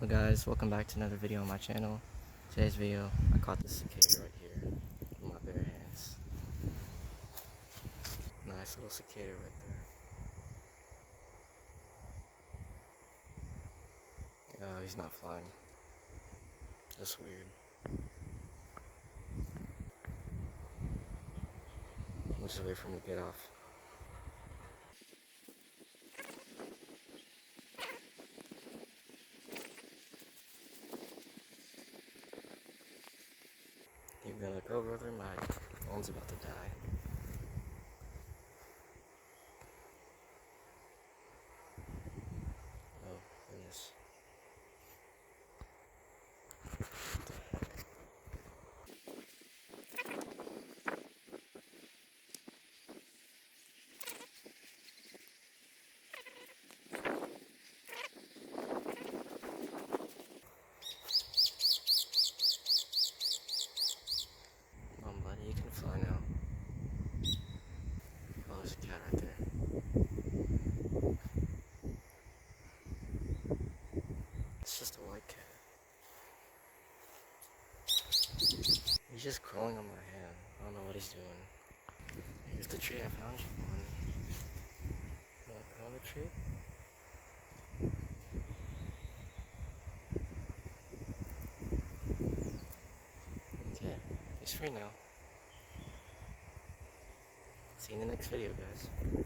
Hello guys, welcome back to another video on my channel. Today's video, I caught this cicada right here with my bare hands. Nice little cicada right there. He's not flying. That's weird. I'm just waiting for him to get off. You're gonna go, brother? My phone's about to die. Oh, goodness. Come on, buddy, you can fly now. Oh, there's a cat right there. It's just a white cat. He's just crawling on my hand. I don't know what he's doing. Here's the tree I found you on. You want the tree? Okay, he's free now. See you in the next video, guys.